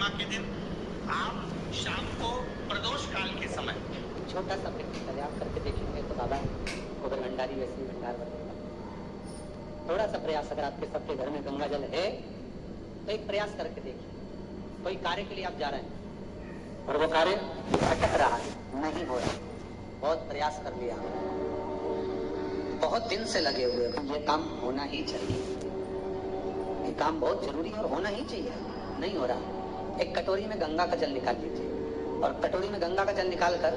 पूर्णिमा के दिन आप शाम को प्रदोष काल के समय छोटा सा प्रयास करके देखेंगे तो बाबा गोबर भंडारी वैसे ही भंडार बनेगा। थोड़ा सा प्रयास, अगर आपके सबके घर में गंगा जल है तो एक प्रयास करके देखिए। कोई कार्य के लिए आप जा रहे हैं और वो कार्य अटक रहा है, नहीं हो रहा, बहुत प्रयास कर लिया, बहुत दिन से लगे हुए हैं, ये काम होना ही चाहिए, ये काम बहुत जरूरी और होना ही चाहिए, नहीं हो रहा। एक कटोरी में गंगा का जल निकाल लीजिए और कटोरी में गंगा का जल निकालकर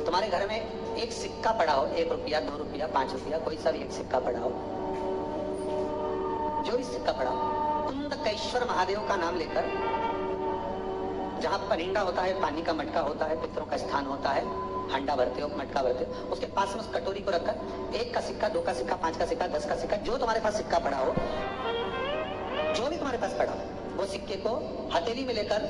तुम्हारे घर में एक सिक्का पड़ा हो, 1 रुपया, 2 रुपया, 5 रुपया, कोई सा भी एक सिक्का पड़ा हो, जो भी सिक्का पड़ा हो, कुंदकेश्वर महादेव का नाम लेकर, जहां परिंदा होता है, पानी का मटका होता है, पितरों का स्थान होता है, हंडा भरते हो, मटका भरते हो, उसके पास में उस कटोरी को रखकर 1 का सिक्का, 2 का सिक्का, 5 का सिक्का, 10 का सिक्का, जो तुम्हारे पास सिक्का पड़ा हो, जो भी तुम्हारे पास पड़ा हो, वो सिक्के को हथेली में लेकर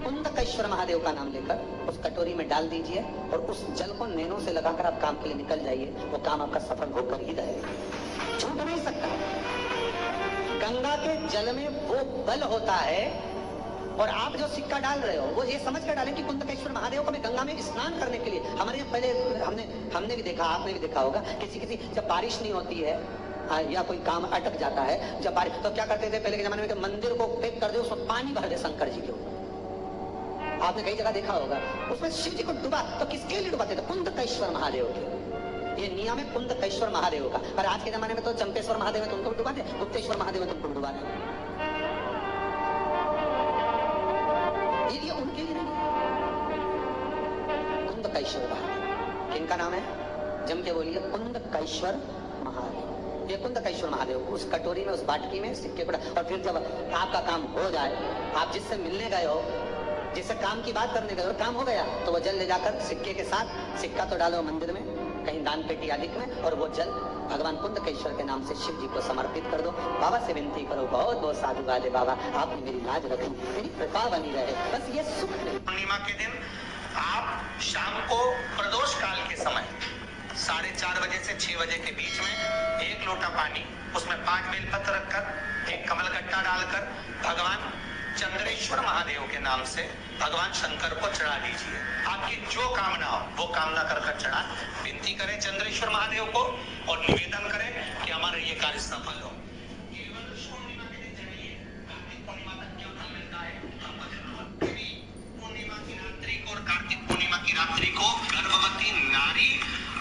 कुंदकेश्वर महादेव का नाम लेकर उस कटोरी में डाल दीजिए और उस जल को नैनों से लगाकर आप काम के लिए निकल जाइए। वो काम आपका सफल होकर ही रहेगा, छूट नहीं सकता। गंगा के जल में वो बल होता है और आप जो सिक्का डाल रहे हो वो ये समझ कर डालें कि कुंदकेश्वर महादेव को मैं गंगा में स्नान करने के लिए, हमारे यहाँ पहले हमने भी देखा, आपने भी देखा होगा, किसी जब बारिश नहीं होती है या कोई काम अटक जाता है, जब बारिश, तो क्या करते थे पहले के जमाने में कि मंदिर को पैक कर दे, उसमें पानी भर दे शंकर जी के ऊपर। आपने कई जगह देखा होगा, उसमें शिव जी को डुबा, तो किसके लिए डुबाते थे? कुंदकेश्वर महादेव के। ये नियम है कुंदकेश्वर महादेव का। और आज के जमाने में तो चंपेश्वर महादेव है तो उनको डुबाते, गुप्तेश्वर महादेव है तो उनको डुबा रहे। ये उनके लिए नहीं, कुंदकेश्वर महादेव। किनका नाम है? जम के बोलिए, कुंदकेश्वर महादेव। ये कुंदकेश्वर महादेव उस कटोरी में, उस बाटकी में सिक्के पड़ा, और फिर जब आपका काम हो जाए, आप जिससे मिलने गए हो, जिससे काम की बात करने गए और काम हो गया, तो वो जल ले जाकर सिक्के के साथ, सिक्का तो डालो मंदिर में, कहीं दान पेटी आदि में, और वो जल भगवान कुंदकेश्वर के नाम से शिव जी को समर्पित कर दो। बाबा से विनती करो, बहुत बहुत साधु वाले बाबा, आपने मेरी लाज रखी, मेरी कृपा बनी रहे, बस ये सुख है। पूर्णिमा के दिन आप शाम को प्रदोष काल के समय 4:30 बजे से 6 बजे के बीच में 1 लोटा पानी, उसमें 5 बेलपत्र रखकर, 1 कमलगट्टा डालकर भगवान चंद्रेश्वर महादेव के नाम से भगवान शंकर को चढ़ा दीजिए। आपकी जो कामना हो वो कामना कर चढ़ा, विनती करें चंद्रेश्वर महादेव को और निवेदन करें कि हमारा ये कार्य सफल हो। केवल पूर्णिमा के दिन चाहिए, कार्तिक पूर्णिमा तक क्या फल मिलता है हमको जरूर। पूर्णिमा की रात्रि को और कार्तिक पूर्णिमा की रात्रि को गर्भवती नारी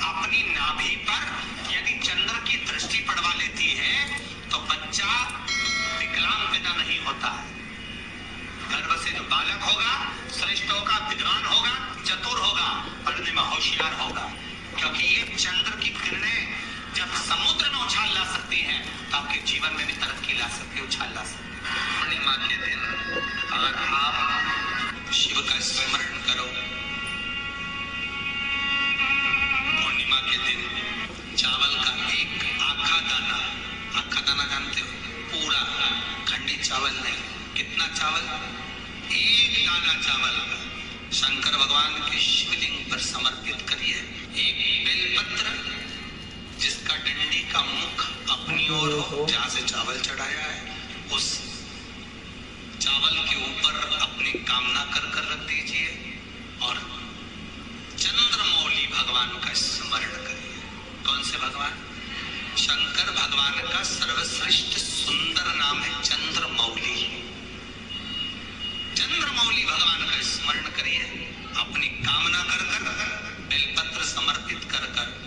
अपनी नाभि पर यदि चंद्र की दृष्टि पड़वा लेती है तो बच्चा विकलांग पैदा नहीं होता है। गर्भ से जो बालक होगा श्रेष्ठ होगा, विद्वान होगा, चतुर होगा, पढ़ने में होशियार होगा, क्योंकि ये चंद्र की किरणें जब समुद्र में उछाल ला सकती हैं तो आपके जीवन में भी तरक्की ला सकती है, उछाल ला सकती है। पूर्णिमा के दिन अगर आप शिव का स्मरण करो, पूर्णिमा के दिन चावल का एक आखा दाना जानते हो, पूरा खंडित चावल नहीं, कितना चावल? 1 दाना चावल शंकर भगवान के शिवलिंग पर समर्पित करिए। 1 बेलपत्र जिसका डंडी का मुख अपनी ओर हो, जहां से चावल चढ़ाया है, उस चावल के ऊपर अपनी कामना कर रख दीजिए और चंद्रमौली भगवान का स्मरण करिए। कौन से भगवान? शंकर भगवान का सर्वश्रेष्ठ सुंदर नाम है चंद्रमौली। चंद्रमौली भगवान का स्मरण करिए, अपनी कामना कर बेलपत्र समर्पित कर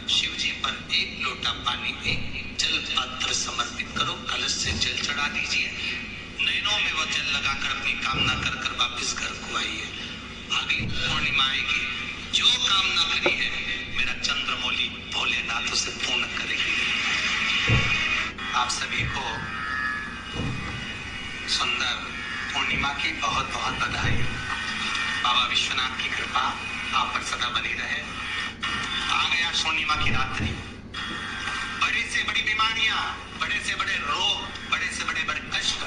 शिव जी पर 1 लोटा पानी, 1 जल पात्र समर्पित करो, कलश से जल चढ़ा दीजिए, नैनों में वो जल लगाकर अपनी कामना कर वापिस घर को आइए। अगली पूर्णिमा आएगी, जो कामना करी है मेरा चंद्रमौली भोलेनाथ उसे पूर्ण करेगी। आप सभी को सुंदर पूर्णिमा की बहुत बहुत बधाई। बाबा विश्वनाथ की कृपा आप पर सदा बनी रहे। आ गया पूर्णिमा की रात्रि, बड़ी से बड़ी बीमारियां, बड़े से बड़े रोग, बड़े से बड़े कष्ट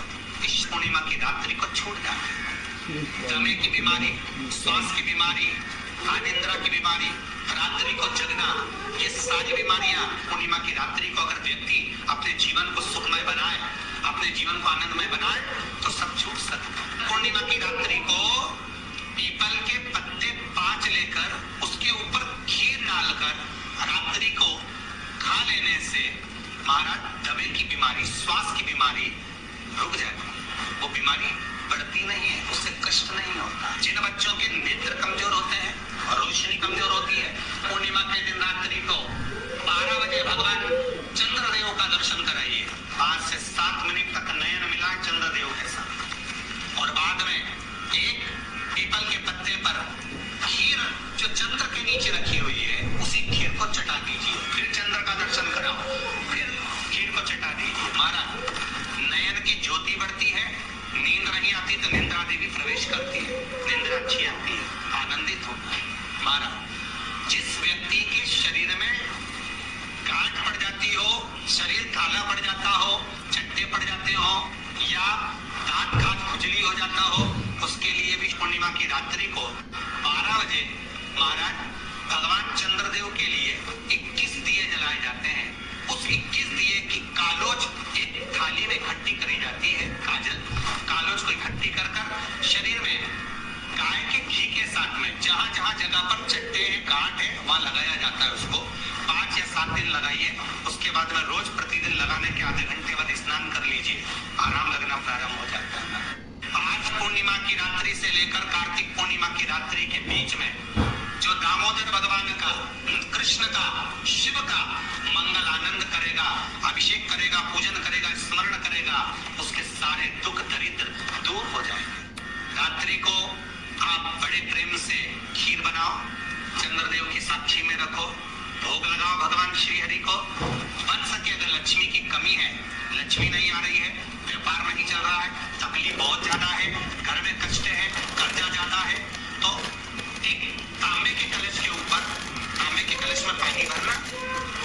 इस पूर्णिमा की रात्रि को छूट जाते हैं। दमे की बीमारी, श्वास की बीमारी, अनिद्रा की बीमारी, रात्रि को जगना, ये सारी बीमारियां पूर्णिमा की रात्रि को अगर व्यक्ति अपने जीवन को सुखमय बनाए, अपने जीवन को आनंदमय बनाए तो सब छूट सकता है। पूर्णिमा की रात्रि को महाराज दमे की बीमारी, श्वास की बीमारी रुक जाती है। वो बीमारी बढ़ती नहीं है, उससे कष्ट नहीं होता। जिन बच्चों के नेत्र कमजोर होते हैं और रोशनी कमजोर होती है, पूर्णिमा के दिन रात्रि को 12 बजे भगवान चंद्रदेव का दर्शन कराइए। 5 से 7 मिनट तक नयन मिलाए चंद्रदेव के साथ, और बाद में एक पीपल के पत्ते पर खीर जो चंद्र के नीचे रखी हुई है, उसी खीर को चटा दीजिए। फिर चंद्र का दर्शन कराओ, फिर खीर को चटा दीजिए। महाराज नयन की ज्योति बढ़ती है, नींद नहीं आती तो निंद्रा देवी प्रवेश करती है, निंद्रा अच्छी आती है, आनंदित होता है। महाराज जिस व्यक्ति के शरीर में गांठ पड़ जाती हो, शरीर काला पड़ जाता हो, चट्टे पड़ जाते हो, या दांत का खुजली हो जाता हो, उसके लिए भी पूर्णिमा की रात्रि को 12 बजे महाराज भगवान चंद्रदेव के लिए 21 दिए जलाए जाते हैं। उस 21 दिए की कालोज एक थाली में इकट्ठी करी जाती है, कालोज को इकट्ठी कर शरीर में गाय के घी के साथ में जहां जहां जगह पर चट्टे हैं, गांठ है, वहां लगाया जाता है। उसको 5 या 7 दिन लगाइए। उसके बाद में रोज प्रतिदिन लगाने के आधे घंटे बाद स्नान कर लीजिए, आराम लगना प्रारंभ हो जाता है। आज पूर्णिमा की रात्रि से लेकर कार्तिक पूर्णिमा की रात्रि के बीच में जो दामोदर भगवान का, कृष्ण का, शिव का मंगल आनंद करेगा, अभिषेक करेगा, पूजन करेगा, स्मरण करेगा, उसके सारे दुख दरिद्र दूर हो जाएंगे। रात्रि को आप बड़े प्रेम से खीर बनाओ, चंद्रदेव की साक्षी में रखो, भोग लगाओ भगवान श्री हरि को। बन सके अगर लक्ष्मी की कमी है, लक्ष्मी नहीं आ रही है, व्यापार नहीं चल रहा है, तकलीफ बहुत ज्यादा है, घर में कष्ट है, कर्जा ज्यादा है, तो एक तांबे के कलश के ऊपर, तांबे के कलश में पानी भरना,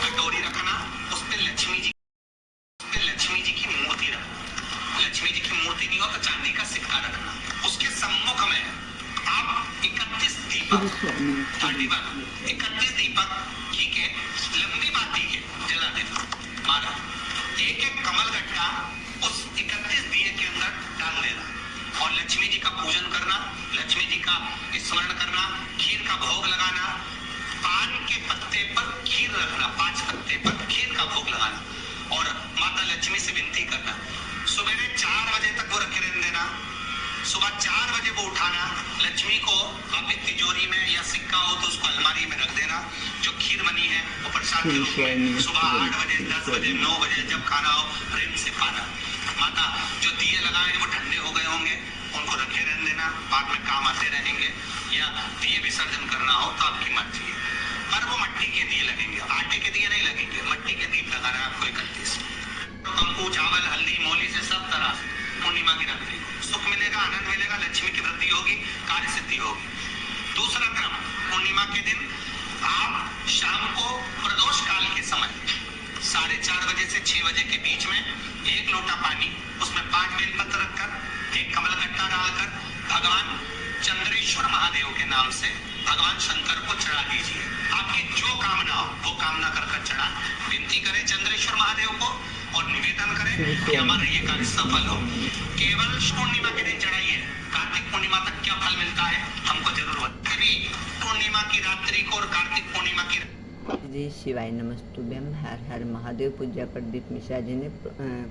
कटोरी रखना, उस पे लक्ष्मी जी की मूर्ति रखना। लक्ष्मी जी की मूर्ति नहीं हो तो चांदी का सिक्का रखना। उसके सम्मुख में आप 31 दीपक, 31 दीपक घी के, लंबी बाती के जला देना। मारा एक कमल गट्टा उस 31 दिए के अंदर डाल देना, और लक्ष्मी जी का पूजन करना, लक्ष्मी जी का स्मरण करना, खीर का भोग लगाना, पान के पत्ते पर खीर रखना, 5 पत्ते पर खीर का भोग लगाना, और माता लक्ष्मी से विनती करना। सुबह 4 बजे तक वो रखे रहने देना, सुबह 4 बजे वो उठाना, लक्ष्मी को अपनी तिजोरी में या सिक्का हो तो उसको अलमारी में रख देना। जो खीर बनी है वो प्रसाद के रूप में सुबह 8 बजे, 10 बजे, 9 बजे जब खाना हो प्रेम से खाना। माता जो दिए लगाए वो ठंडे हो गए होंगे, उनको रखे रहने देना, बाद में काम आते रहेंगे, या दिए विसर्जन करना हो तो आपकी मर्जी है। पर वो मिट्टी के दिए लगेंगे, आटे के दिए नहीं लगेंगे, मिट्टी के दीप लगाना है आपको 31। कंकु, चावल, हल्दी, मौली से सब तरह पूर्णिमा की रात्रि सुख मिलेगा, आनंद मिलेगा, लक्ष्मी की वृद्धि होगी, कार्य सिद्धि होगी। दूसरा क्रम, पूर्णिमा के दिन आप शाम को प्रदोष काल के समय 4:30 बजे से 6 बजे के बीच में 1 लोटा पानी, उसमें 5 बेलपत्र रखकर, 1 कमलगट्टा डालकर भगवान चंद्रेश्वर महादेव के नाम से भगवान शंकर को चढ़ा दीजिए। आपकी जो कामना हो वो कामना कर चढ़ा, विनती करें चंद्रेश्वर महादेव को और निवेदन करें कि हमारा ये कार्य सफल हो। केवल पूर्णिमा के दिन चढ़ाइए, कार्तिक पूर्णिमा तक क्या फल मिलता है हमको जरूर बताइए। पूर्णिमा की रात्रि को और कार्तिक पूर्णिमा की श्री शिवाय नमस्तुभ्यम। हर हर महादेव। पूज्य प्रदीप मिश्रा जी ने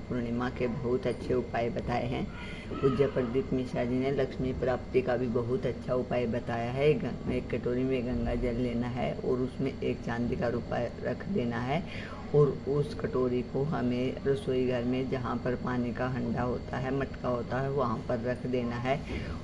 पूर्णिमा के बहुत अच्छे उपाय बताए हैं। पूज्य प्रदीप मिश्रा जी ने लक्ष्मी प्राप्ति का भी बहुत अच्छा उपाय बताया है। एक कटोरी में गंगा जल लेना है और उसमें एक चांदी का रुपया रख देना है, और उस कटोरी को हमें रसोई घर में जहाँ पर पानी का हंडा होता है, मटका होता है, वहाँ पर रख देना है।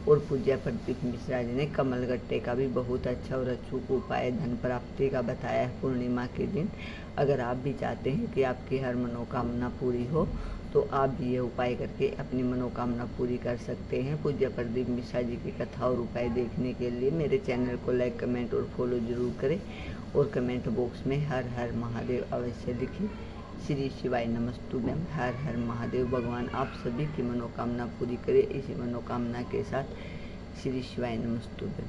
और पूज्य प्रदीप मिश्रा जी ने कमलगट्टे का भी बहुत अच्छा और अचूक उपाय धन प्राप्ति का बताया है पूर्णिमा के दिन। अगर आप भी चाहते हैं कि आपकी हर मनोकामना पूरी हो तो आप भी ये उपाय करके अपनी मनोकामना पूरी कर सकते हैं। पूज्य प्रदीप मिश्रा जी की कथा और उपाय देखने के लिए मेरे चैनल को लाइक, कमेंट और फॉलो जरूर करें, और कमेंट बॉक्स में हर हर महादेव अवश्य लिखें। श्री शिवाय नमस्तुभ्यम। हर हर महादेव। भगवान आप सभी की मनोकामना पूरी करे। इसी मनोकामना के साथ श्री शिवाय नमस्तुभ्यम।